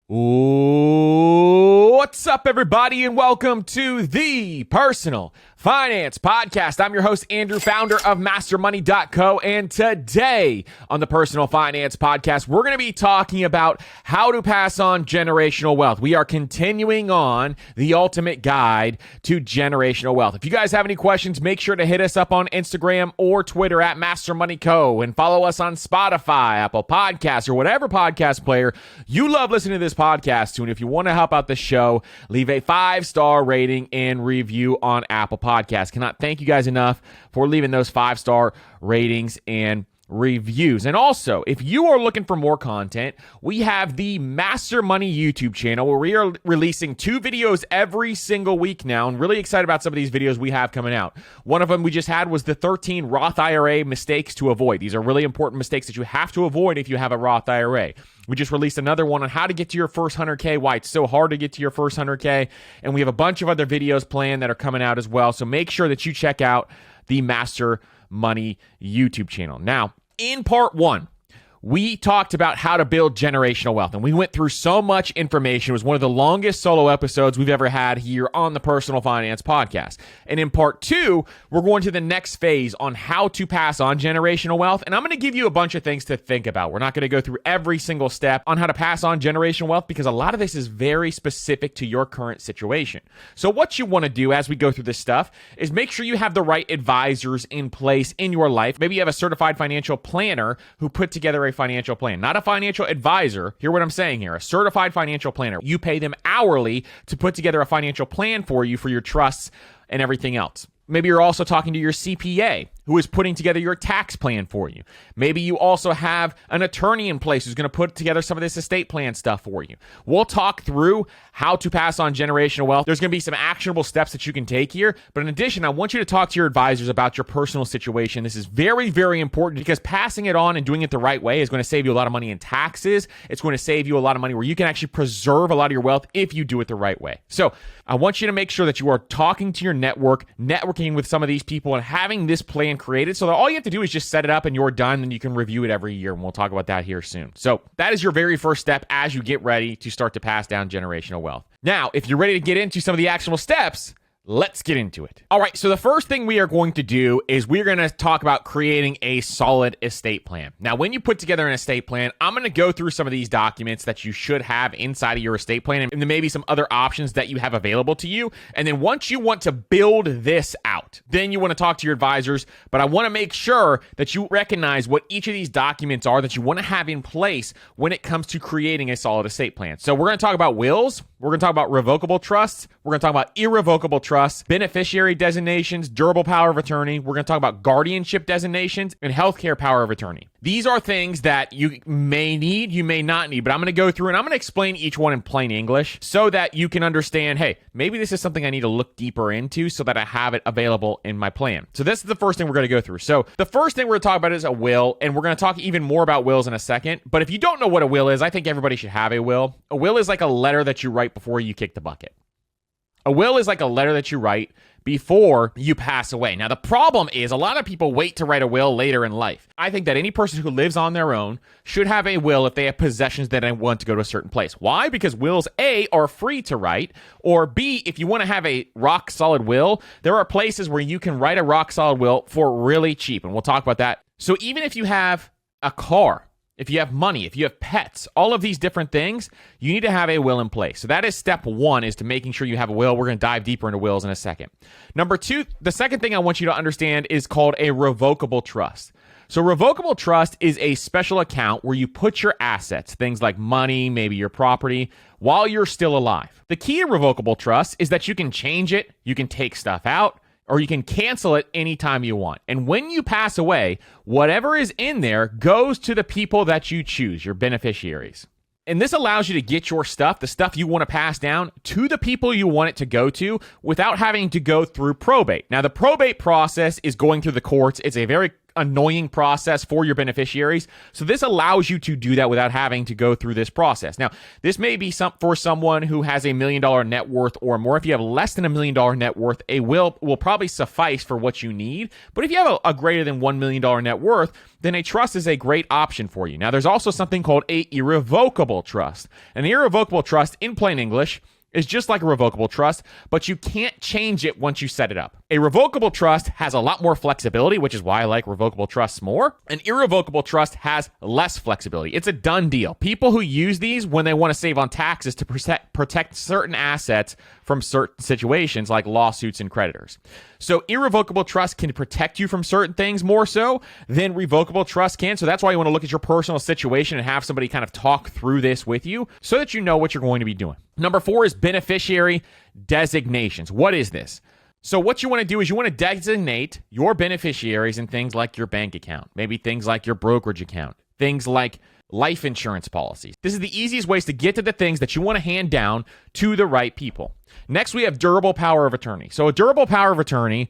What's up, everybody, and welcome to the Personal Finance Podcast. I'm your host, Andrew, founder of MasterMoney.co, and today on the Personal Finance Podcast, we're going to be talking about how to pass on generational wealth. We are continuing on the ultimate guide to generational wealth. If you guys have any questions, make sure to hit us up on Instagram or Twitter at MasterMoneyCo, and follow us on Spotify, Apple Podcasts, or whatever podcast player you love listening to this podcast to. And if you want to help out the show, leave a 5-star rating and review on Apple Podcasts. Cannot thank you guys enough for leaving those 5-star ratings and reviews. And also, if you are looking for more content, we have the Master Money YouTube channel where we are releasing 2 videos every single week now. And really excited about some of these videos we have coming out. One of them we just had was the 13 Roth IRA mistakes to avoid. These are really important mistakes that you have to avoid if you have a Roth IRA. We just released another one on how to get to your first 100K, why it's so hard to get to your first 100K. And we have a bunch of other videos planned that are coming out as well. So make sure that you check out the Master Money YouTube channel. Now, in part 1, we talked about how to build generational wealth, and we went through so much information. It was one of the longest solo episodes we've ever had here on the Personal Finance Podcast. And in part 2, we're going to the next phase on how to pass on generational wealth, and I'm going to give you a bunch of things to think about. We're not going to go through every single step on how to pass on generational wealth because a lot of this is very specific to your current situation. So what you want to do as we go through this stuff is make sure you have the right advisors in place in your life. Maybe you have a certified financial planner who put together a financial plan, not a financial advisor. Hear what I'm saying here. A certified financial planner. You pay them hourly to put together a financial plan for you for your trusts and everything else. Maybe you're also talking to your CPA who is putting together your tax plan for you. Maybe you also have an attorney in place who's going to put together some of this estate plan stuff for you. We'll talk through how to pass on generational wealth. There's going to be some actionable steps that you can take here. But in addition, I want you to talk to your advisors about your personal situation. This is very, very important because passing it on and doing it the right way is going to save you a lot of money in taxes. It's going to save you a lot of money where you can actually preserve a lot of your wealth if you do it the right way. So I want you to make sure that you are talking to your network, networking with some of these people, and having this plan created so that all you have to do is just set it up and you're done, and you can review it every year, and we'll talk about that here soon. So that is your very first step as you get ready to start to pass down generational wealth. Now, if you're ready to get into some of the actionable steps, let's get into it. All right, so the first thing we are going to do is we're going to talk about creating a solid estate plan. Now, when you put together an estate plan, I'm going to go through some of these documents that you should have inside of your estate plan, and then maybe some other options that you have available to you. And then once you want to build this out, then you want to talk to your advisors. But I want to make sure that you recognize what each of these documents are that you want to have in place when it comes to creating a solid estate plan. So we're going to talk about wills. We're going to talk about revocable trusts. We're going to talk about irrevocable trusts, beneficiary designations, durable power of attorney. We're going to talk about guardianship designations and healthcare power of attorney. These are things that you may need, you may not need, but I'm going to go through and I'm going to explain each one in plain English so that you can understand, hey, maybe this is something I need to look deeper into so that I have it available in my plan. So this is the first thing we're going to go through. So the first thing we're going to talk about is a will, and we're going to talk even more about wills in a second. But if you don't know what a will is, I think everybody should have a will. A will is like a letter that you write before you kick the bucket. A will is like a letter that you write before you pass away. Now, the problem is a lot of people wait to write a will later in life. I think that any person who lives on their own should have a will if they have possessions that they want to go to a certain place. Why? Because wills, A, are free to write, or B, if you want to have a rock solid will, there are places where you can write a rock solid will for really cheap, and we'll talk about that. So even if you have a car, if you have money, if you have pets, all of these different things, you need to have a will in place. So that is step 1, is to making sure you have a will. We're going to dive deeper into wills in a second. Number 2, the second thing I want you to understand is called a revocable trust. So revocable trust is a special account where you put your assets, things like money, maybe your property, while you're still alive. The key to revocable trust is that you can change it, you can take stuff out, or you can cancel it anytime you want. And when you pass away, whatever is in there goes to the people that you choose, your beneficiaries. And this allows you to get your stuff, the stuff you want to pass down, to the people you want it to go to without having to go through probate. Now, the probate process is going through the courts. It's a very annoying process for your beneficiaries. So this allows you to do that without having to go through this process. Now, this may be for someone who has $1 million net worth or more. If you have less than $1 million net worth, a will probably suffice for what you need. But if you have a greater than $1 million net worth, then a trust is a great option for you. Now, there's also something called an irrevocable trust. An irrevocable trust, in plain English, is just like a revocable trust, but you can't change it once you set it up. A revocable trust has a lot more flexibility, which is why I like revocable trusts more. An irrevocable trust has less flexibility. It's a done deal. People who use these when they want to save on taxes to protect certain assets from certain situations like lawsuits and creditors. So irrevocable trust can protect you from certain things more so than revocable trust can. So that's why you want to look at your personal situation and have somebody kind of talk through this with you so that you know what you're going to be doing. Number 4 is beneficiary designations. What is this? So what you want to do is you want to designate your beneficiaries in things like your bank account, maybe things like your brokerage account, things like life insurance policies. This is the easiest ways to get to the things that you want to hand down to the right people. Next, we have durable power of attorney. So a durable power of attorney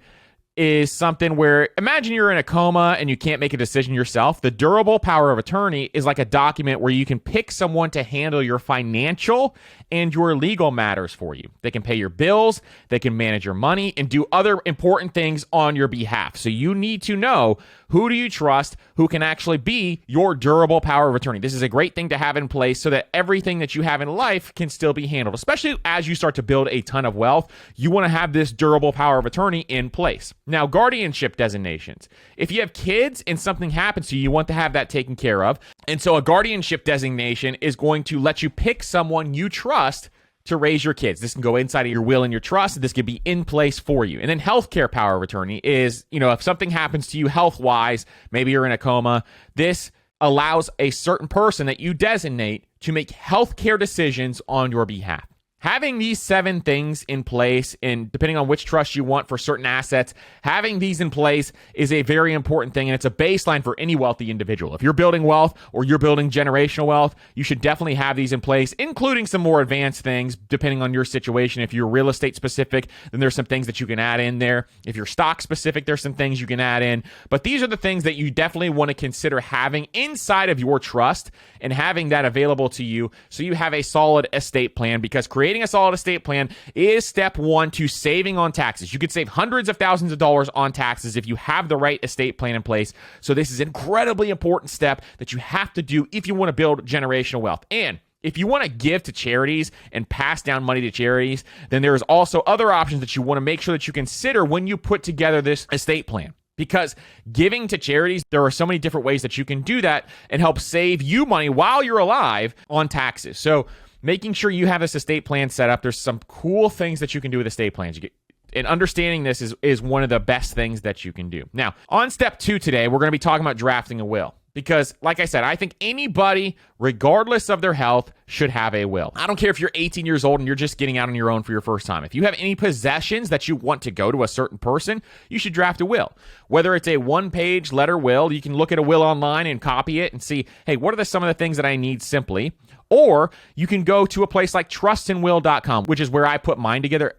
is something where, imagine you're in a coma and you can't make a decision yourself. The durable power of attorney is like a document where you can pick someone to handle your financial and your legal matters for you. They can pay your bills, they can manage your money, and do other important things on your behalf. So you need to know, who do you trust who can actually be your durable power of attorney. This is a great thing to have in place so that everything that you have in life can still be handled, especially as you start to build a ton of wealth. You want to have this durable power of attorney in place. Now, guardianship designations. If you have kids and something happens to you, you want to have that taken care of. And so a guardianship designation is going to let you pick someone you trust to raise your kids. This can go inside of your will and your trust. This can be in place for you. And then healthcare power of attorney is, if something happens to you health-wise, maybe you're in a coma, this allows a certain person that you designate to make healthcare decisions on your behalf. Having these 7 things in place, and depending on which trust you want for certain assets, having these in place is a very important thing, and it's a baseline for any wealthy individual. If you're building wealth or you're building generational wealth, you should definitely have these in place, including some more advanced things depending on your situation. If you're real estate specific, then there's some things that you can add in there. If you're stock specific, there's some things you can add in. But these are the things that you definitely want to consider having inside of your trust and having that available to you so you have a solid estate plan, because creating a solid estate plan is step 1 to saving on taxes. You could save hundreds of thousands of dollars on taxes if you have the right estate plan in place. So this is an incredibly important step that you have to do if you want to build generational wealth. And if you want to give to charities and pass down money to charities, then there's also other options that you want to make sure that you consider when you put together this estate plan. Because giving to charities, there are so many different ways that you can do that and help save you money while you're alive on taxes. So making sure you have this estate plan set up, there's some cool things that you can do with estate plans. And understanding this is one of the best things that you can do. Now, on step 2 today, we're going to be talking about drafting a will. Because, like I said, I think anybody, regardless of their health, should have a will. I don't care if you're 18 years old and you're just getting out on your own for your first time. If you have any possessions that you want to go to a certain person, you should draft a will. Whether it's a 1-page letter will, you can look at a will online and copy it and see, hey, what are some of the things that I need simply? Or you can go to a place like trustandwill.com, which is where I put mine together.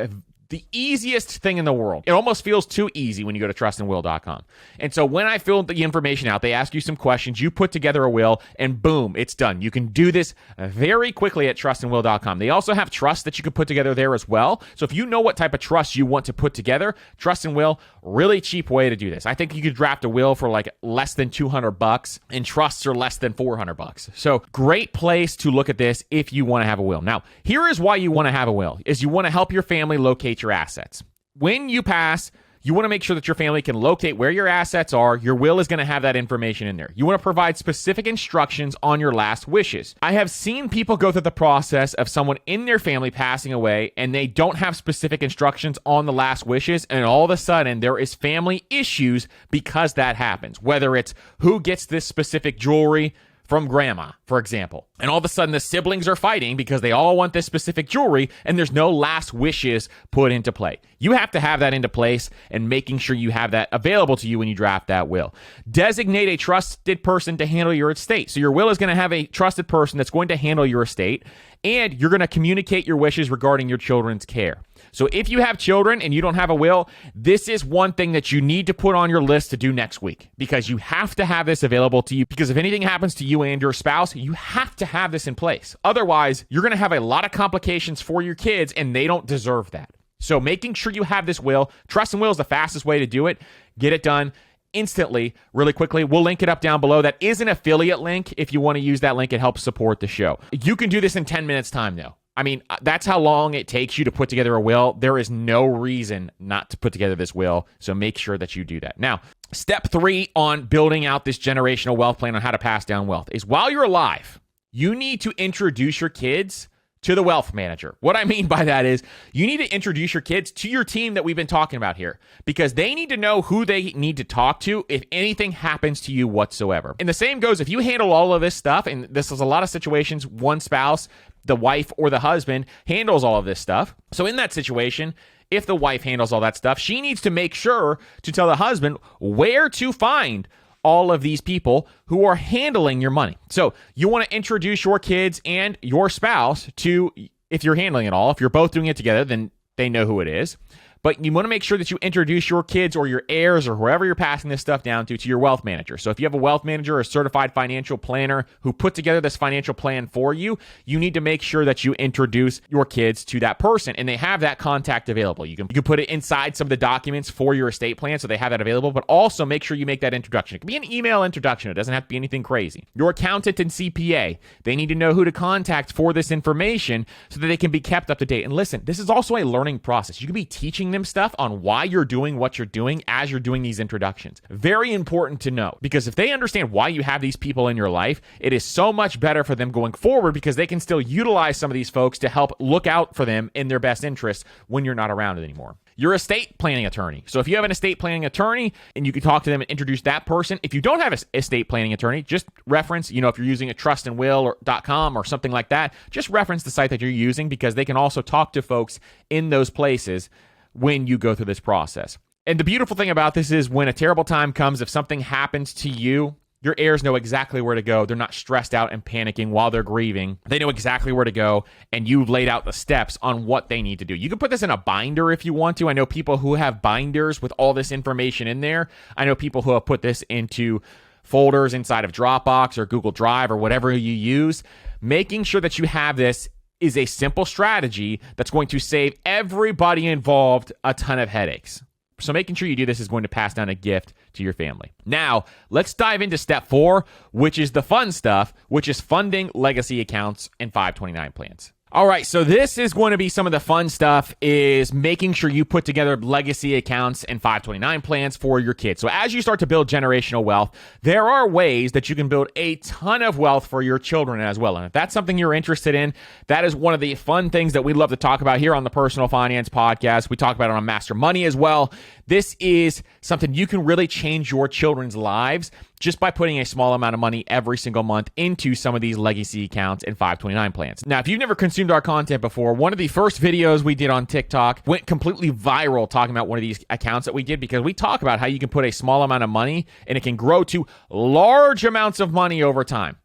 The easiest thing in the world. It almost feels too easy when you go to trustandwill.com. And so when I fill the information out, they ask you some questions, you put together a will, and boom, it's done. You can do this very quickly at trustandwill.com. They also have trusts that you can put together there as well. So if you know what type of trust you want to put together, Trust and Will, really cheap way to do this. I think you could draft a will for like less than $200, and trusts are less than $400. So great place to look at this if you want to have a will. Now, here is why you want to have a will, is you want to help your family locate your assets. When you pass, you want to make sure that your family can locate where your assets are. Your will is going to have that information in there. You want to provide specific instructions on your last wishes. I have seen people go through the process of someone in their family passing away and they don't have specific instructions on the last wishes, and all of a sudden there is family issues because that happens. Whether it's who gets this specific jewelry from grandma, for example. And all of a sudden the siblings are fighting because they all want this specific jewelry and there's no last wishes put into play. You have to have that into place and making sure you have that available to you when you draft that will. Designate a trusted person to handle your estate. So your will is going to have a trusted person that's going to handle your estate. And you're going to communicate your wishes regarding your children's care. So if you have children and you don't have a will, this is one thing that you need to put on your list to do next week, because you have to have this available to you, because if anything happens to you and your spouse, you have to have this in place. Otherwise, you're going to have a lot of complications for your kids, and they don't deserve that. So making sure you have this will, trust and will is the fastest way to do it. Get it done instantly, really quickly. We'll link it up down below. That is an affiliate link. If you want to use that link, it helps support the show. You can do this in 10 minutes time though. I mean, that's how long it takes you to put together a will. There is no reason not to put together this will. So make sure that you do that. Now, step 3 on building out this generational wealth plan on how to pass down wealth is, while you're alive, you need to introduce your kids to the wealth manager. What I mean by that is you need to introduce your kids to your team that we've been talking about here, because they need to know who they need to talk to if anything happens to you whatsoever. And the same goes if you handle all of this stuff, and this is a lot of situations, one spouse, the wife or the husband handles all of this stuff. So in that situation, if the wife handles all that stuff, she needs to make sure to tell the husband where to find all of these people who are handling your money. So you want to introduce your kids and your spouse to, if you're handling it all, if you're both doing it together, then they know who it is. But you want to make sure that you introduce your kids or your heirs or whoever you're passing this stuff down to your wealth manager. So if you have a wealth manager or a certified financial planner who put together this financial plan for you, you need to make sure that you introduce your kids to that person, and they have that contact available. You can put it inside some of the documents for your estate plan so they have that available, but also make sure you make that introduction. It can be an email introduction. It doesn't have to be anything crazy. Your accountant and CPA, they need to know who to contact for this information so that they can be kept up to date. And listen, this is also a learning process. You can be teaching them stuff on why you're doing what you're doing as you're doing these introductions. Very important to know, because if they understand why you have these people in your life, it is so much better for them going forward, because they can still utilize some of these folks to help look out for them in their best interest when you're not around anymore. Your estate planning attorney. So if you have an estate planning attorney and you can talk to them and introduce that person. If you don't have an estate planning attorney, just reference, if you're using a trustandwill.com or something like that, just reference the site that you're using, because they can also talk to folks in those places when you go through this process. And the beautiful thing about this is, when a terrible time comes, if something happens to you, your heirs know exactly where to go. They're not stressed out and panicking while they're grieving. They know exactly where to go, and you've laid out the steps on what they need to do. You can put this in a binder if you want to. I know people who have binders with all this information in there. I know people who have put this into folders inside of Dropbox or Google Drive or whatever you use. Making sure that you have this is a simple strategy that's going to save everybody involved a ton of headaches. So making sure you do this is going to pass down a gift to your family. Now, let's dive into step 4, which is the fun stuff, which is funding legacy accounts and 529 plans. All right, so this is going to be some of the fun stuff, is making sure you put together legacy accounts and 529 plans for your kids. So as you start to build generational wealth, there are ways that you can build a ton of wealth for your children as well. And if that's something you're interested in, that is one of the fun things that we love to talk about here on the Personal Finance Podcast. We talk about it on Master Money as well. This is something you can really change your children's lives just by putting a small amount of money every single month into some of these legacy accounts and 529 plans. Now, if you've never consumed our content before, one of the first videos we did on TikTok went completely viral talking about one of these accounts that we did, because we talk about how you can put a small amount of money and it can grow to large amounts of money over time.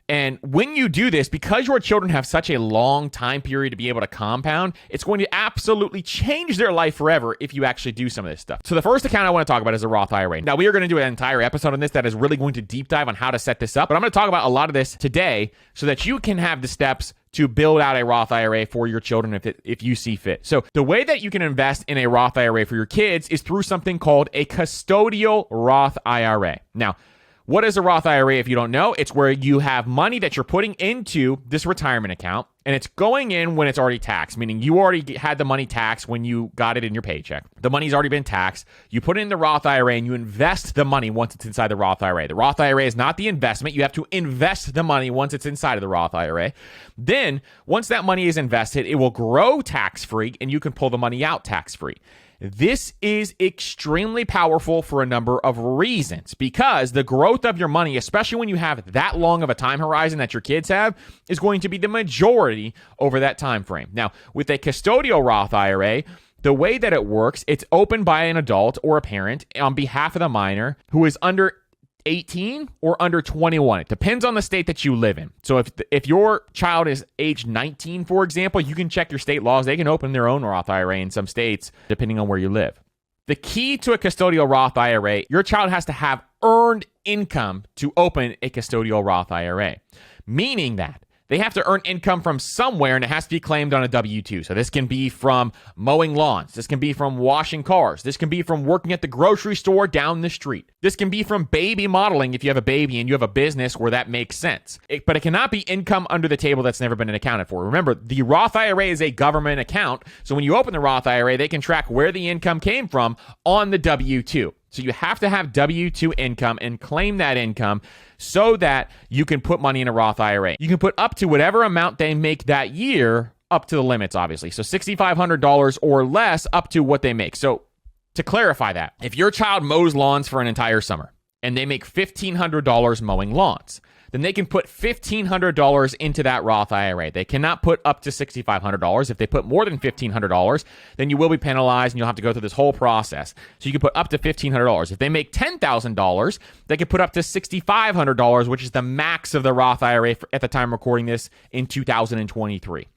And when you do this, because your children have such a long time period to be able to compound, it's going to absolutely change their life forever if you actually do some of this stuff. So the first account I want to talk about is a Roth IRA. Now, we are going to do an entire episode on this that is really going to deep dive on how to set this up, but I'm going to talk about a lot of this today so that you can have the steps to build out a Roth IRA for your children if you see fit. So the way that you can invest in a Roth IRA for your kids is through something called a custodial Roth IRA. Now, what is a Roth IRA if you don't know? It's where you have money that you're putting into this retirement account, and it's going in when it's already taxed, meaning you already had the money taxed when you got it in your paycheck. The money's already been taxed. You put it in the Roth IRA and you invest the money once it's inside the Roth IRA. The Roth IRA is not the investment. You have to invest the money once it's inside of the Roth IRA. Then, once that money is invested, it will grow tax-free and you can pull the money out tax-free. This is extremely powerful for a number of reasons, because the growth of your money, especially when you have that long of a time horizon that your kids have, is going to be the majority over that time frame. Now, with a custodial Roth IRA, the way that it works, it's opened by an adult or a parent on behalf of the minor who is under 18 or under 21. It depends on the state that you live in. So if your child is age 19, for example, you can check your state laws. They can open their own Roth IRA in some states, depending on where you live. The key to a custodial Roth IRA, your child has to have earned income to open a custodial Roth IRA, meaning that they have to earn income from somewhere, and it has to be claimed on a W-2. So this can be from mowing lawns. This can be from washing cars. This can be from working at the grocery store down the street. This can be from baby modeling if you have a baby and you have a business where that makes sense. But it cannot be income under the table that's never been accounted for. Remember, the Roth IRA is a government account. So when you open the Roth IRA, they can track where the income came from on the W-2. So you have to have W-2 income and claim that income so that you can put money in a Roth IRA. You can put up to whatever amount they make that year, up to the limits, obviously. So $6,500 or less up to what they make. So to clarify that, if your child mows lawns for an entire summer and they make $1,500 mowing lawns, then they can put $1,500 into that Roth IRA. They cannot put up to $6,500. If they put more than $1,500, then you will be penalized and you'll have to go through this whole process. So you can put up to $1,500. If they make $10,000, they can put up to $6,500, which is the max of the Roth IRA at the time recording this in 2023.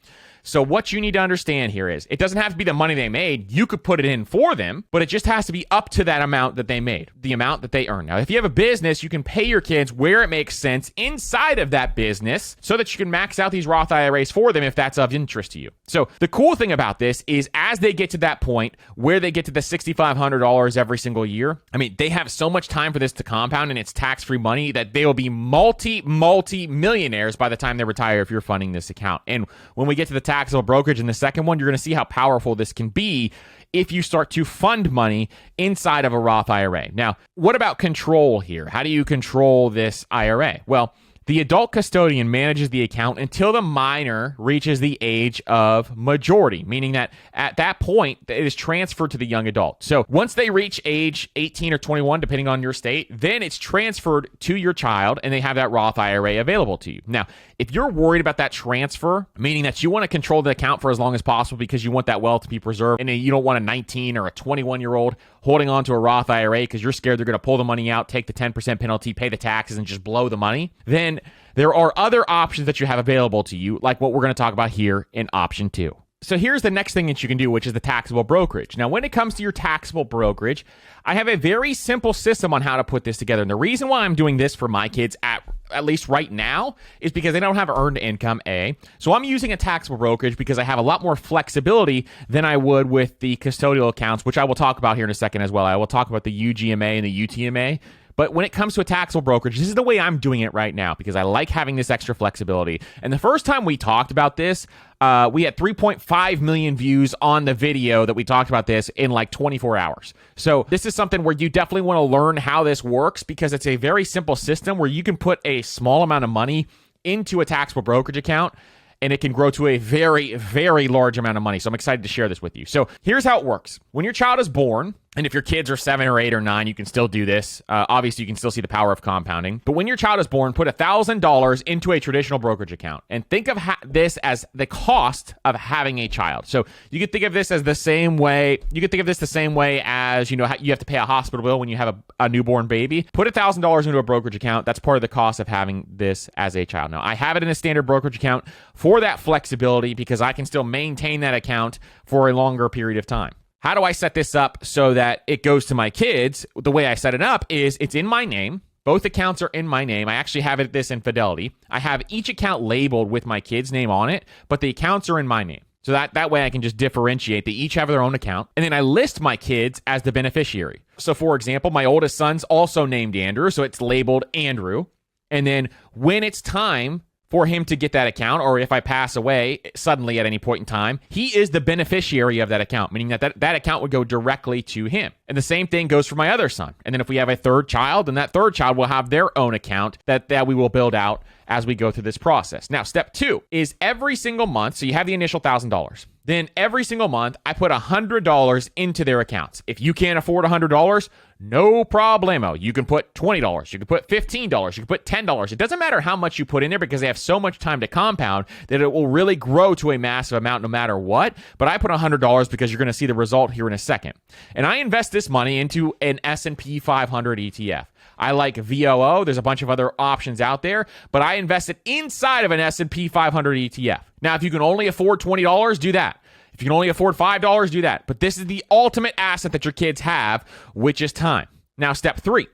So what you need to understand here is it doesn't have to be the money they made. You could put it in for them, but it just has to be up to that amount that they made, the amount that they earn. Now, if you have a business, you can pay your kids where it makes sense inside of that business so that you can max out these Roth IRAs for them if that's of interest to you. So the cool thing about this is as they get to that point where they get to the $6,500 every single year, I mean, they have so much time for this to compound and it's tax-free money that they will be multi-millionaires by the time they retire if you're funding this account. And when we get to the taxable brokerage in the second one, you're going to see how powerful this can be if you start to fund money inside of a Roth IRA. Now, what about control here? How do you control this IRA? Well, the adult custodian manages the account until the minor reaches the age of majority, meaning that at that point, it is transferred to the young adult. So once they reach age 18 or 21, depending on your state, then it's transferred to your child and they have that Roth IRA available to you. Now, if you're worried about that transfer, meaning that you want to control the account for as long as possible because you want that wealth to be preserved, and you don't want a 19 or a 21-year-old holding on to a Roth IRA because you're scared they're going to pull the money out, take the 10% penalty, pay the taxes, and just blow the money, then there are other options that you have available to you, like what we're going to talk about here in option 2. So here's the next thing that you can do, which is the taxable brokerage. Now, when it comes to your taxable brokerage, I have a very simple system on how to put this together. And the reason why I'm doing this for my kids at least right now is because they don't have earned income, A. So I'm using a taxable brokerage because I have a lot more flexibility than I would with the custodial accounts, which I will talk about here in a second as well. I will talk about the UGMA and the UTMA. But when it comes to a taxable brokerage, this is the way I'm doing it right now because I like having this extra flexibility. And the first time we talked about this, we had 3.5 million views on the video that we talked about this in like 24 hours. So this is something where you definitely want to learn how this works because it's a very simple system where you can put a small amount of money into a taxable brokerage account and it can grow to a very, very large amount of money. So I'm excited to share this with you. So here's how it works. When your child is born, and if your kids are 7 or 8 or 9, you can still do this. Obviously, you can still see the power of compounding. But when your child is born, put $1,000 into a traditional brokerage account. And think of this as the cost of having a child. So you could think of this as the same way. You could think of this the same way as, you have to pay a hospital bill when you have a newborn baby. Put $1,000 into a brokerage account. That's part of the cost of having this as a child. Now, I have it in a standard brokerage account for that flexibility because I can still maintain that account for a longer period of time. How do I set this up so that it goes to my kids? The way I set it up is it's in my name. Both accounts are in my name. I actually have this in Fidelity. I have each account labeled with my kid's name on it, but the accounts are in my name. So that way I can just differentiate. They each have their own account. And then I list my kids as the beneficiary. So for example, my oldest son's also named Andrew, so it's labeled Andrew. And then when it's time for him to get that account, or if I pass away suddenly at any point in time, he is the beneficiary of that account, meaning that account would go directly to him. And the same thing goes for my other son. And then if we have a third child, then that third child will have their own account that we will build out as we go through this process. Now, step 2 is every single month, so you have the initial $1,000. Then every single month, I put $100 into their accounts. If you can't afford $100, no problemo. You can put $20. You can put $15. You can put $10. It doesn't matter how much you put in there because they have so much time to compound that it will really grow to a massive amount no matter what. But I put $100 because you're going to see the result here in a second. And I invest this money into an S&P 500 ETF. I like VOO. There's a bunch of other options out there, but I invested inside of an S&P 500 ETF. Now, if you can only afford $20, do that. If you can only afford $5, do that. But this is the ultimate asset that your kids have, which is time. Now, step 3,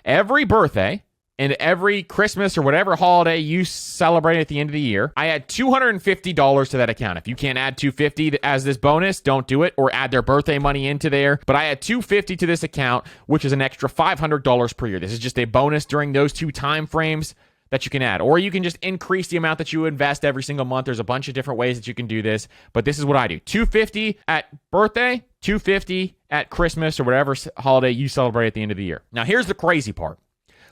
every birthday and every Christmas or whatever holiday you celebrate at the end of the year, I add $250 to that account. If you can't add $250 as this bonus, don't do it, or add their birthday money into there. But I add $250 to this account, which is an extra $500 per year. This is just a bonus during those 2 time frames that you can add. Or you can just increase the amount that you invest every single month. There's a bunch of different ways that you can do this, but this is what I do. $250 at birthday, $250 at Christmas or whatever holiday you celebrate at the end of the year. Now, here's the crazy part.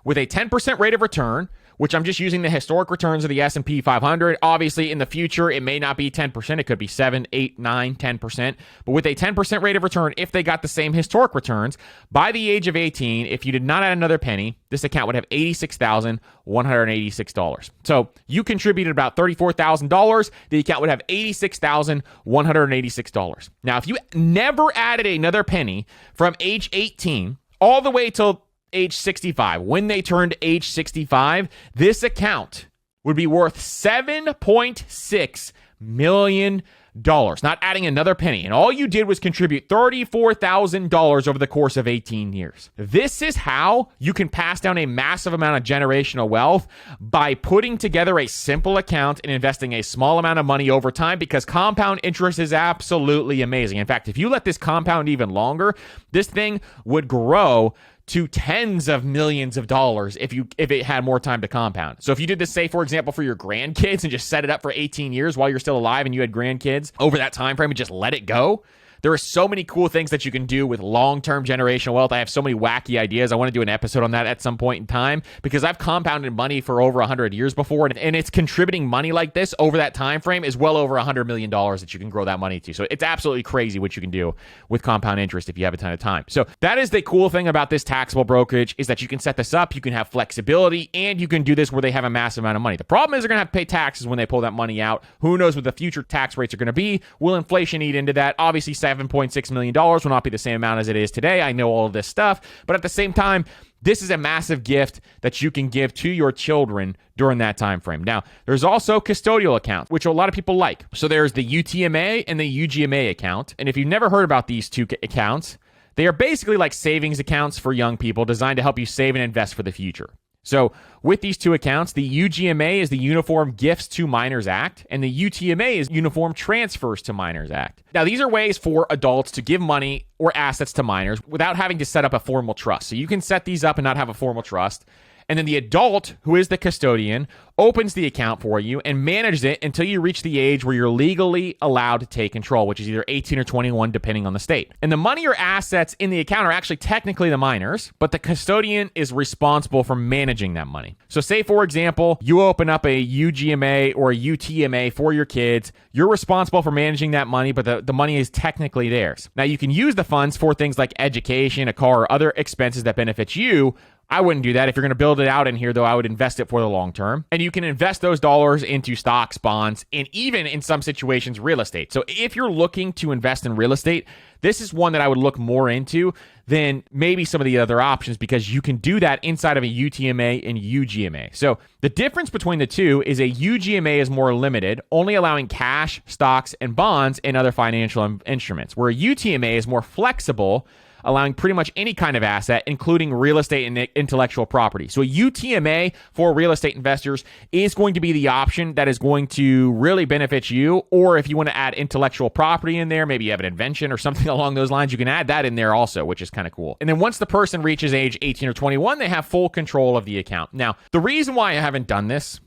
With a 10% rate of return, which I'm just using the historic returns of the S&P 500. Obviously, in the future, it may not be 10%. It could be 7, 8, 9, 10%. But with a 10% rate of return, if they got the same historic returns, by the age of 18, if you did not add another penny, this account would have $86,186. So you contributed about $34,000. The account would have $86,186. Now, if you never added another penny from age 18 all the way till age 65, when they turned age 65, this account would be worth $7.6 million, not adding another penny. And all you did was contribute $34,000 over the course of 18 years. This is how you can pass down a massive amount of generational wealth, by putting together a simple account and investing a small amount of money over time, because compound interest is absolutely amazing. In fact, if you let this compound even longer, this thing would grow to tens of millions of dollars if it had more time to compound. So if you did this, say, for example, for your grandkids and just set it up for 18 years while you're still alive and you had grandkids over that time frame and just let it go, there are so many cool things that you can do with long-term generational wealth. I have so many wacky ideas. I want to do an episode on that at some point in time, because I've compounded money for over 100 years before, and it's contributing money like this over that time frame is well over $100 million that you can grow that money to. So it's absolutely crazy what you can do with compound interest if you have a ton of time. So that is the cool thing about this taxable brokerage, is that you can set this up, you can have flexibility, and you can do this where they have a massive amount of money. The problem is they're going to have to pay taxes when they pull that money out. Who knows what the future tax rates are going to be? Will inflation eat into that? Obviously, $7.6 million will not be the same amount as it is today. I know all of this stuff, but at the same time, this is a massive gift that you can give to your children during that time frame. Now, there's also custodial accounts, which a lot of people like. So there's the UTMA and the UGMA account. And if you've never heard about these two accounts, they are basically like savings accounts for young people designed to help you save and invest for the future. So with these two accounts, the UGMA is the Uniform Gifts to Minors Act, and the UTMA is Uniform Transfers to Minors Act. Now, these are ways for adults to give money or assets to minors without having to set up a formal trust. So you can set these up and not have a formal trust. And then the adult, who is the custodian, opens the account for you and manages it until you reach the age where you're legally allowed to take control, which is either 18 or 21, depending on the state. And the money or assets in the account are actually technically the minors, but the custodian is responsible for managing that money. So say, for example, you open up a UGMA or a UTMA for your kids. You're responsible for managing that money, but the money is technically theirs. Now, you can use the funds for things like education, a car, or other expenses that benefit you. I wouldn't do that. If you're going to build it out in here, though, I would invest it for the long term. And you can invest those dollars into stocks, bonds, and even in some situations, real estate. So if you're looking to invest in real estate, this is one that I would look more into than maybe some of the other options, because you can do that inside of a UTMA and UGMA. So the difference between the two is a UGMA is more limited, only allowing cash, stocks, and bonds and other financial instruments, where a UTMA is more flexible, allowing pretty much any kind of asset, including real estate and intellectual property. So a UTMA for real estate investors is going to be the option that is going to really benefit you. Or if you want to add intellectual property in there, maybe you have an invention or something along those lines, you can add that in there also, which is kind of cool. And then once the person reaches age 18 or 21, they have full control of the account. Now, the reason why I haven't done this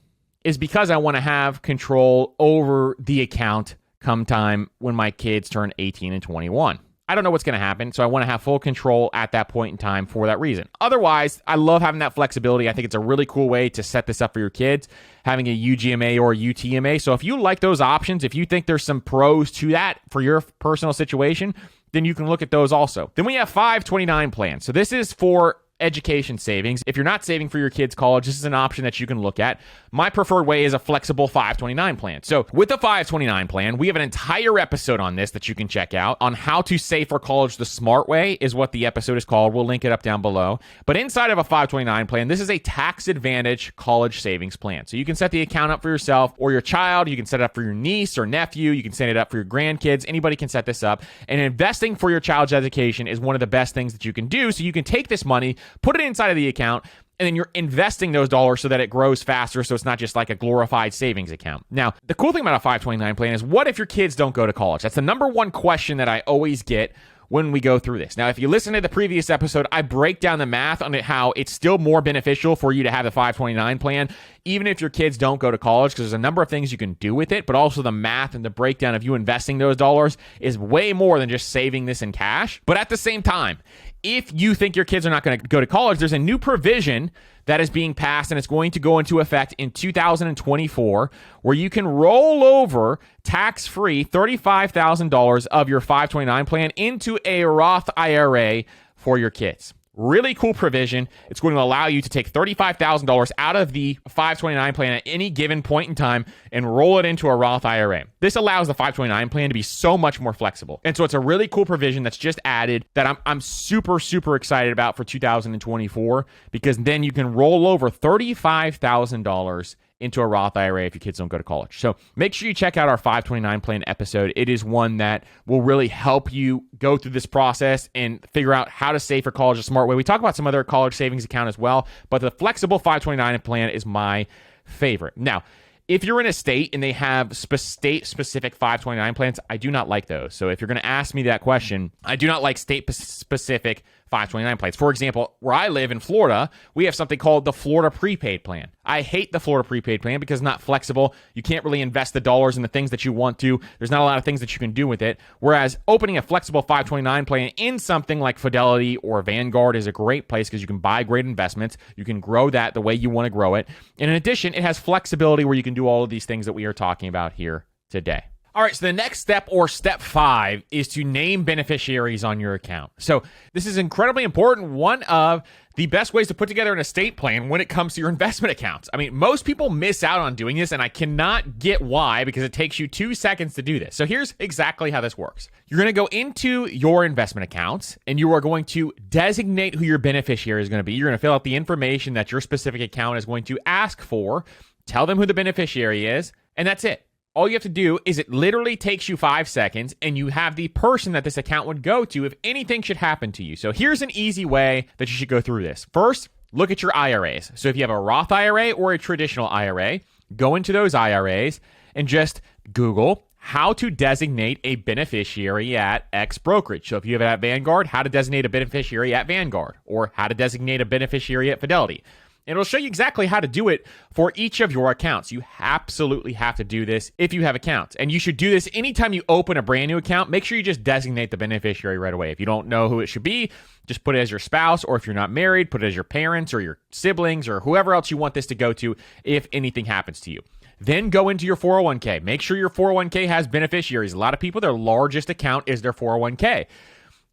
is because I want to have control over the account come time when my kids turn 18 and 21. I don't know what's going to happen, so I want to have full control at that point in time for that reason. Otherwise, I love having that flexibility. I think it's a really cool way to set this up for your kids, having a UGMA or a UTMA. So if you like those options, if you think there's some pros to that for your personal situation, then you can look at those also. Then we have 529 plans. So this is for education savings. If you're not saving for your kids' college, this is an option that you can look at. My preferred way is a flexible 529 plan. So with the 529 plan, we have an entire episode on this that you can check out on how to save for college the smart way is what the episode is called. We'll link it up down below. But inside of a 529 plan, this is a tax advantage college savings plan. So you can set the account up for yourself or your child. You can set it up for your niece or nephew. You can set it up for your grandkids. Anybody can set this up. And investing for your child's education is one of the best things that you can do. So you can take this money, put it inside of the account, and then you're investing those dollars so that it grows faster, so it's not just like a glorified savings account. Now, the cool thing about a 529 plan is, what if your kids don't go to college? That's the number one question that I always get when we go through this. Now, if you listen to the previous episode, I break down the math on how it's still more beneficial for you to have the 529 plan, even if your kids don't go to college, because there's a number of things you can do with it, but also the math and the breakdown of you investing those dollars is way more than just saving this in cash. But at the same time, if you think your kids are not going to go to college, there's a new provision that is being passed, and it's going to go into effect in 2024, where you can roll over tax-free $35,000 of your 529 plan into a Roth IRA for your kids. Really cool provision. It's going to allow you to take $35,000 out of the 529 plan at any given point in time and roll it into a Roth IRA. This allows the 529 plan to be so much more flexible. And so it's a really cool provision that's just added that I'm super, super excited about for 2024, because then you can roll over $35,000 into a Roth IRA if your kids don't go to college. So make sure you check out our 529 plan episode. It is one that will really help you go through this process and figure out how to save for college a smart way. We talk about some other college savings account as well, but the flexible 529 plan is my favorite. Now, if you're in a state and they have state-specific 529 plans, I do not like those. So if you're going to ask me that question, I do not like state-specific 529 plans. For example, where I live in Florida, we have something called the Florida prepaid plan. I hate the Florida prepaid plan because it's not flexible. You can't really invest the dollars in the things that you want to. There's not a lot of things that you can do with it. Whereas opening a flexible 529 plan in something like Fidelity or Vanguard is a great place because you can buy great investments. You can grow that the way you want to grow it. And in addition, it has flexibility where you can do all of these things that we are talking about here today. All right, so the next step, or step 5, is to name beneficiaries on your account. So this is incredibly important. One of the best ways to put together an estate plan when it comes to your investment accounts. I mean, most people miss out on doing this, and I cannot get why, because it takes you 2 seconds to do this. So here's exactly how this works. You're going to go into your investment accounts, and you are going to designate who your beneficiary is going to be. You're going to fill out the information that your specific account is going to ask for, tell them who the beneficiary is, and that's it. All you have to do is, it literally takes you 5 seconds, and you have the person that this account would go to if anything should happen to you. So here's an easy way that you should go through this. First, look at your IRAs. So if you have a Roth IRA or a traditional IRA, go into those IRAs and just Google how to designate a beneficiary at X brokerage. So if you have it at Vanguard, how to designate a beneficiary at Vanguard, or how to designate a beneficiary at Fidelity. And it'll show you exactly how to do it for each of your accounts. You absolutely have to do this if you have accounts. And you should do this anytime you open a brand new account. Make sure you just designate the beneficiary right away. If you don't know who it should be, just put it as your spouse, or if you're not married, put it as your parents or your siblings or whoever else you want this to go to if anything happens to you. Then go into your 401k. Make sure your 401k has beneficiaries. A lot of people, their largest account is their 401k.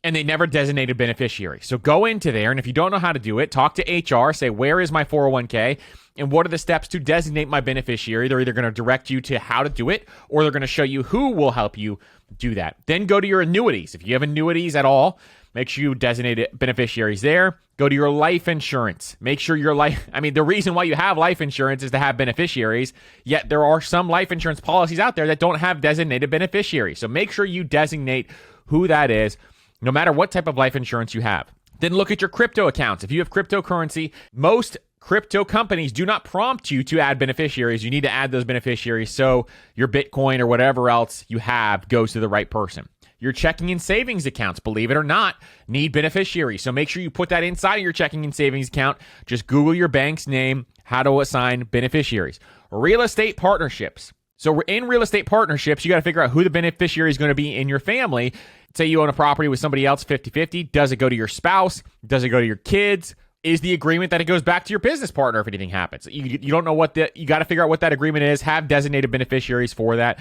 And they never designated beneficiary. So go into there, and if you don't know how to do it, talk to HR, say, where is my 401k, and what are the steps to designate my beneficiary? They're either going to direct you to how to do it, or they're going to show you who will help you do that. Then go to your annuities. If you have annuities at all, make sure you designate beneficiaries there. Go to your life insurance. Make sure your the reason why you have life insurance is to have beneficiaries, yet there are some life insurance policies out there that don't have designated beneficiaries. So make sure you designate who that is, no matter what type of life insurance you have. Then look at your crypto accounts. If you have cryptocurrency, most crypto companies do not prompt you to add beneficiaries. You need to add those beneficiaries so your Bitcoin or whatever else you have goes to the right person. Your checking and savings accounts, believe it or not, need beneficiaries. So make sure you put that inside of your checking and savings account. Just Google your bank's name, how to assign beneficiaries. Real estate partnerships. So in real estate partnerships, you got to figure out who the beneficiary is going to be in your family. Say you own a property with somebody else 50-50. Does it go to your spouse? Does it go to your kids? Is the agreement that it goes back to your business partner if anything happens? You don't know you got to figure out what that agreement is. Have designated beneficiaries for that.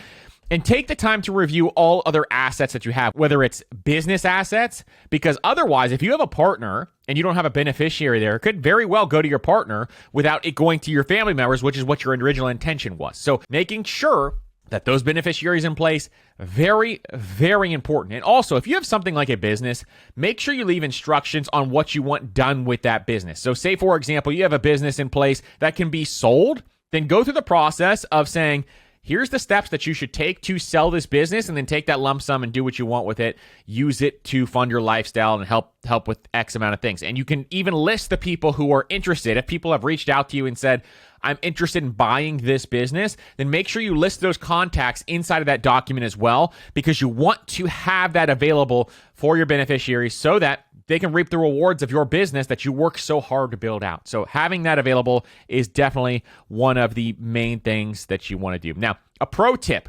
And take the time to review all other assets that you have, whether it's business assets, because otherwise, if you have a partner and you don't have a beneficiary there, it could very well go to your partner without it going to your family members, which is what your original intention was. So making sure that those beneficiaries in place, very, very important. And also, if you have something like a business, make sure you leave instructions on what you want done with that business. So say, for example, you have a business in place that can be sold, then go through the process of saying, here's the steps that you should take to sell this business, and then take that lump sum and do what you want with it. Use it to fund your lifestyle and help with X amount of things. And you can even list the people who are interested. If people have reached out to you and said, I'm interested in buying this business, then make sure you list those contacts inside of that document as well, because you want to have that available for your beneficiaries so that they can reap the rewards of your business that you work so hard to build out. So having that available is definitely one of the main things that you want to do. Now, a pro tip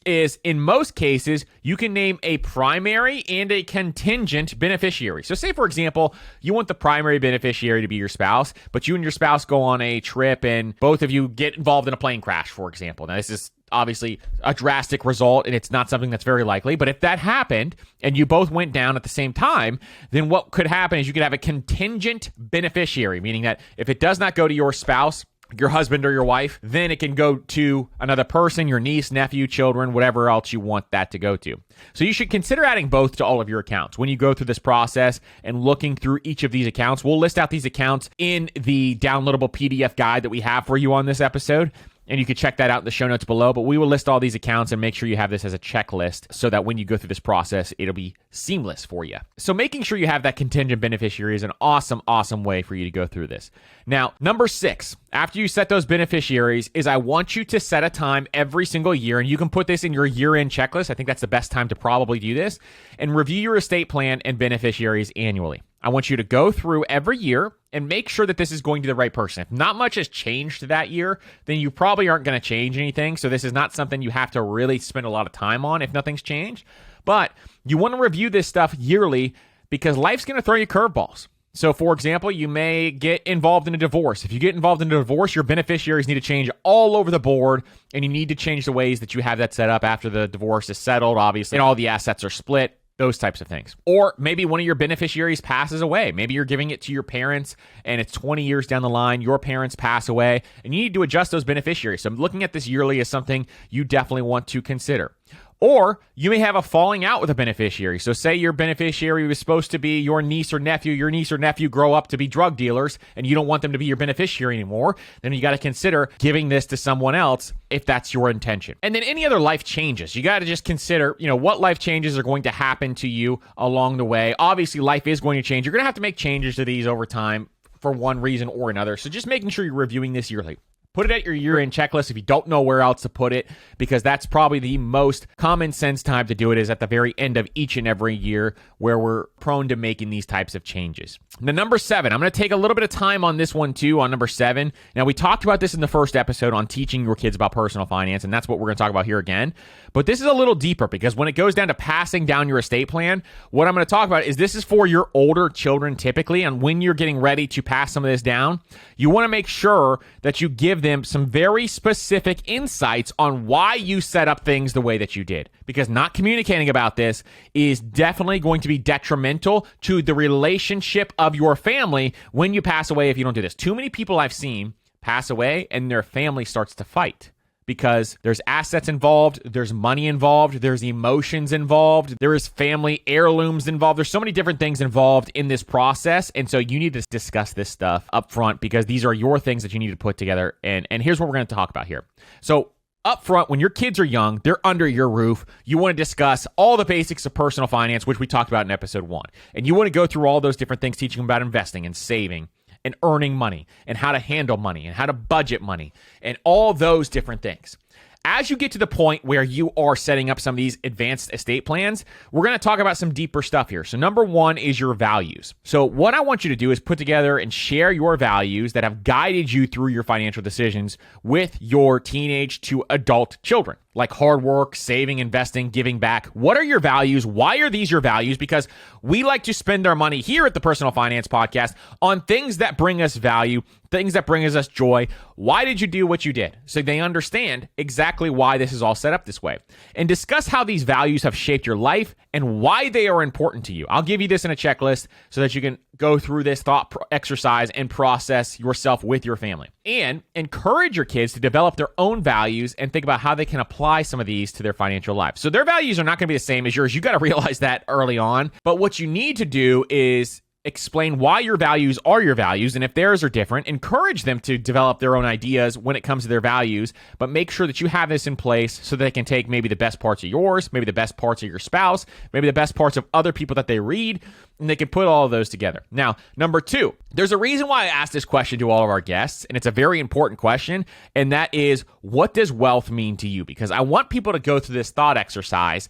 is, in most cases, you can name a primary and a contingent beneficiary. So say, for example, you want the primary beneficiary to be your spouse, but you and your spouse go on a trip and both of you get involved in a plane crash, for example. Now, this is obviously a drastic result, and it's not something that's very likely, but if that happened and you both went down at the same time, then what could happen is you could have a contingent beneficiary, meaning that if it does not go to your spouse, your husband or your wife, then it can go to another person, your niece, nephew, children, whatever else you want that to go to. So you should consider adding both to all of your accounts. When you go through this process and looking through each of these accounts, we'll list out these accounts in the downloadable PDF guide that we have for you on this episode. And you can check that out in the show notes below. But we will list all these accounts and make sure you have this as a checklist so that when you go through this process, it'll be seamless for you. So making sure you have that contingent beneficiary is an awesome, awesome way for you to go through this. Now, number 6, after you set those beneficiaries, is I want you to set a time every single year, and you can put this in your year-end checklist. I think that's the best time to probably do this, and review your estate plan and beneficiaries annually. I want you to go through every year and make sure that this is going to the right person. If not much has changed that year, then you probably aren't going to change anything. So this is not something you have to really spend a lot of time on if nothing's changed. But you want to review this stuff yearly because life's going to throw you curveballs. So, for example, you may get involved in a divorce. If you get involved in a divorce, your beneficiaries need to change all over the board, and you need to change the ways that you have that set up after the divorce is settled, obviously, and all the assets are split. Those types of things. Or maybe one of your beneficiaries passes away. Maybe you're giving it to your parents and it's 20 years down the line, your parents pass away, and you need to adjust those beneficiaries. So looking at this yearly is something you definitely want to consider. Or you may have a falling out with a beneficiary. So say your beneficiary was supposed to be your niece or nephew grow up to be drug dealers, and you don't want them to be your beneficiary anymore. Then you got to consider giving this to someone else if that's your intention. And then any other life changes. You got to just consider, what life changes are going to happen to you along the way. Obviously, life is going to change. You're going to have to make changes to these over time for one reason or another. So just making sure you're reviewing this yearly. Put it at your year-end checklist if you don't know where else to put it, because that's probably the most common sense time to do it, is at the very end of each and every year where we're prone to making these types of changes. Now, number 7, I'm going to take a little bit of time on this one too, on number 7. Now, we talked about this in the first episode on teaching your kids about personal finance, and that's what we're going to talk about here again. But this is a little deeper, because when it goes down to passing down your estate plan, what I'm going to talk about is this is for your older children typically, and when you're getting ready to pass some of this down, you want to make sure that you give them some very specific insights on why you set up things the way that you did. Because not communicating about this is definitely going to be detrimental to the relationship of your family when you pass away if you don't do this. Too many people I've seen pass away and their family starts to fight. Because there's assets involved, there's money involved, there's emotions involved, there is family heirlooms involved. There's so many different things involved in this process. And so you need to discuss this stuff up front, because these are your things that you need to put together. And here's what we're going to talk about here. So up front, when your kids are young, they're under your roof, you want to discuss all the basics of personal finance, which we talked about in episode 1. And you want to go through all those different things, teaching them about investing and saving and earning money and how to handle money and how to budget money and all those different things. As you get to the point where you are setting up some of these advanced estate plans, we're going to talk about some deeper stuff here. So number 1 is your values. So what I want you to do is put together and share your values that have guided you through your financial decisions with your teenage to adult children. like hard work, saving, investing, giving back. What are your values? Why are these your values? Because we like to spend our money here at the Personal Finance Podcast on things that bring us value, things that bring us joy. Why did you do what you did? So they understand exactly why this is all set up this way. And discuss how these values have shaped your life and why they are important to you. I'll give you this in a checklist so that you can go through this thought exercise and process yourself with your family. And encourage your kids to develop their own values and think about how they can apply some of these to their financial life. So their values are not going to be the same as yours. You got to realize that early on. But what you need to do is explain why your values are your values, and if theirs are different, encourage them to develop their own ideas when it comes to their values, but make sure that you have this in place so they can take maybe the best parts of yours, maybe the best parts of your spouse, maybe the best parts of other people that they read, and they can put all of those together. Now, number 2, there's a reason why I asked this question to all of our guests, and it's a very important question, and that is, what does wealth mean to you? Because I want people to go through this thought exercise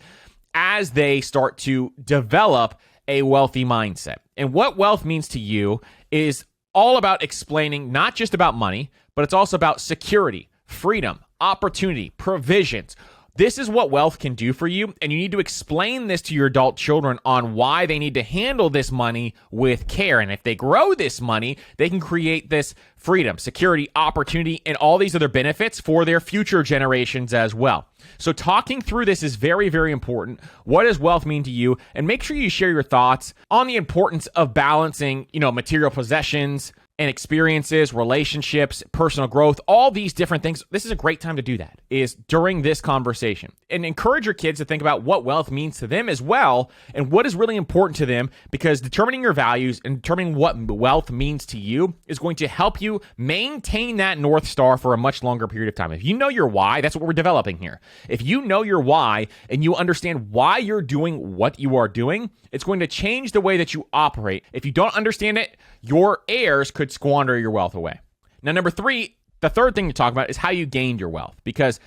as they start to develop a wealthy mindset. And what wealth means to you is all about explaining not just about money, but it's also about security, freedom, opportunity, provisions. This is what wealth can do for you, and you need to explain this to your adult children on why they need to handle this money with care. And if they grow this money, they can create this freedom, security, opportunity, and all these other benefits for their future generations as well. So talking through this is very, very important. What does wealth mean to you? And make sure you share your thoughts on the importance of balancing, material possessions and experiences, relationships, personal growth, all these different things. This is a great time to do that, is during this conversation. And encourage your kids to think about what wealth means to them as well, and what is really important to them, because determining your values and determining what wealth means to you is going to help you maintain that North Star for a much longer period of time. If you know your why, that's what we're developing here. If you know your why and you understand why you're doing what you are doing, it's going to change the way that you operate. If you don't understand it, your heirs could squander your wealth away. Now, number 3, the third thing to talk about is how you gained your wealth, because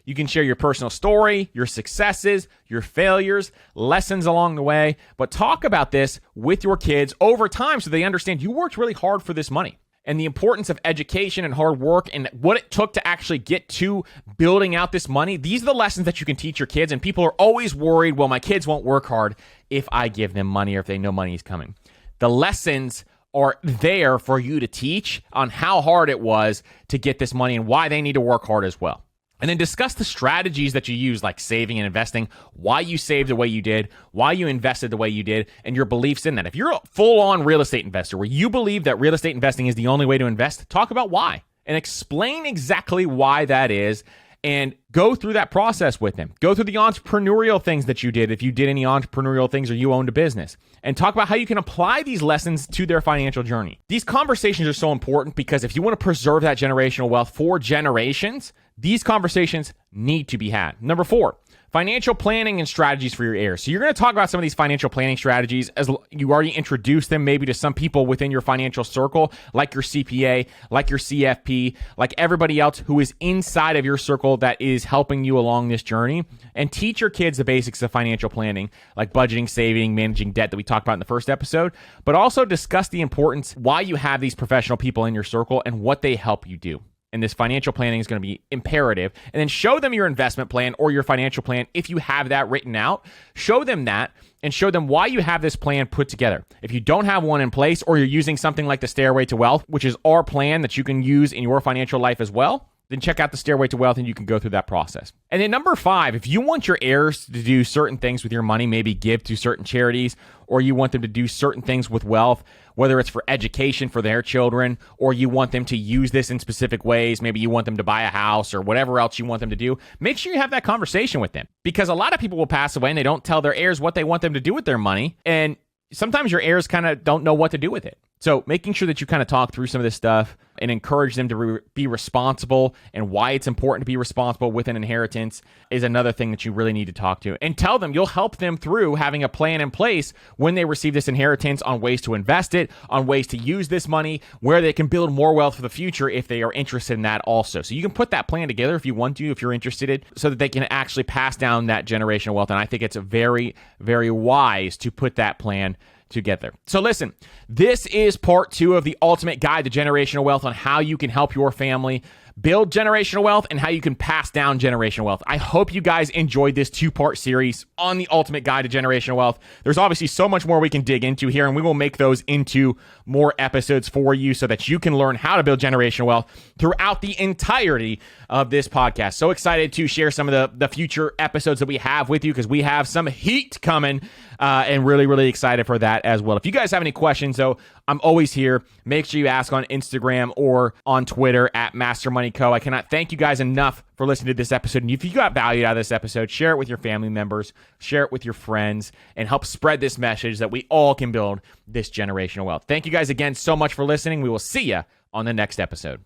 you can share your personal story, your successes, your failures, lessons along the way, but talk about this with your kids over time so they understand you worked really hard for this money, and the importance of education and hard work and what it took to actually get to building out this money. These are the lessons that you can teach your kids, and people are always worried, well, my kids won't work hard if I give them money or if they know money is coming. The lessons are there for you to teach on how hard it was to get this money and why they need to work hard as well. And then discuss the strategies that you use, like saving and investing, why you saved the way you did, why you invested the way you did, and your beliefs in that. If you're a full-on real estate investor where you believe that real estate investing is the only way to invest, talk about why and explain exactly why that is, and go through that process with them. Go through the entrepreneurial things that you did, if you did any entrepreneurial things or you owned a business, and talk about how you can apply these lessons to their financial journey. These conversations are so important because if you want to preserve that generational wealth for generations, these conversations need to be had. Number 4, financial planning and strategies for your heirs. So you're going to talk about some of these financial planning strategies as you already introduced them maybe to some people within your financial circle, like your CPA, like your CFP, like everybody else who is inside of your circle that is helping you along this journey, and teach your kids the basics of financial planning, like budgeting, saving, managing debt that we talked about in the first episode, but also discuss the importance, why you have these professional people in your circle and what they help you do. And this financial planning is going to be imperative. And then show them your investment plan or your financial plan. If you have that written out, show them that and show them why you have this plan put together. If you don't have one in place, or you're using something like the Stairway to Wealth, which is our plan that you can use in your financial life as well, then check out the Stairway to Wealth and you can go through that process. And then number 5, if you want your heirs to do certain things with your money, maybe give to certain charities, or you want them to do certain things with wealth, whether it's for education for their children, or you want them to use this in specific ways, maybe you want them to buy a house or whatever else you want them to do, make sure you have that conversation with them. Because a lot of people will pass away and they don't tell their heirs what they want them to do with their money, and sometimes your heirs kind of don't know what to do with it. So making sure that you kind of talk through some of this stuff and encourage them to be responsible, and why it's important to be responsible with an inheritance is another thing that you really need to talk to. And tell them you'll help them through having a plan in place when they receive this inheritance on ways to invest it, on ways to use this money, where they can build more wealth for the future if they are interested in that also. So you can put that plan together if you want to, if you're interested in, so that they can actually pass down that generational wealth. And I think it's very, very wise to put that plan together. So listen, this is part 2 of the ultimate guide to generational wealth on how you can help your family build generational wealth and how you can pass down generational wealth. I hope you guys enjoyed this 2-part series on the ultimate guide to generational wealth. There's obviously so much more we can dig into here, and we will make those into more episodes for you so that you can learn how to build generational wealth throughout the entirety of this podcast. So excited to share some of the future episodes that we have with you, because we have some heat coming, and really, really excited for that as well. If you guys have any questions, though, I'm always here. Make sure you ask on Instagram or on Twitter at Master Money Co. I cannot thank you guys enough for listening to this episode. And if you got value out of this episode, share it with your family members, share it with your friends, and help spread this message that we all can build this generational wealth. Thank you guys again so much for listening. We will see you on the next episode.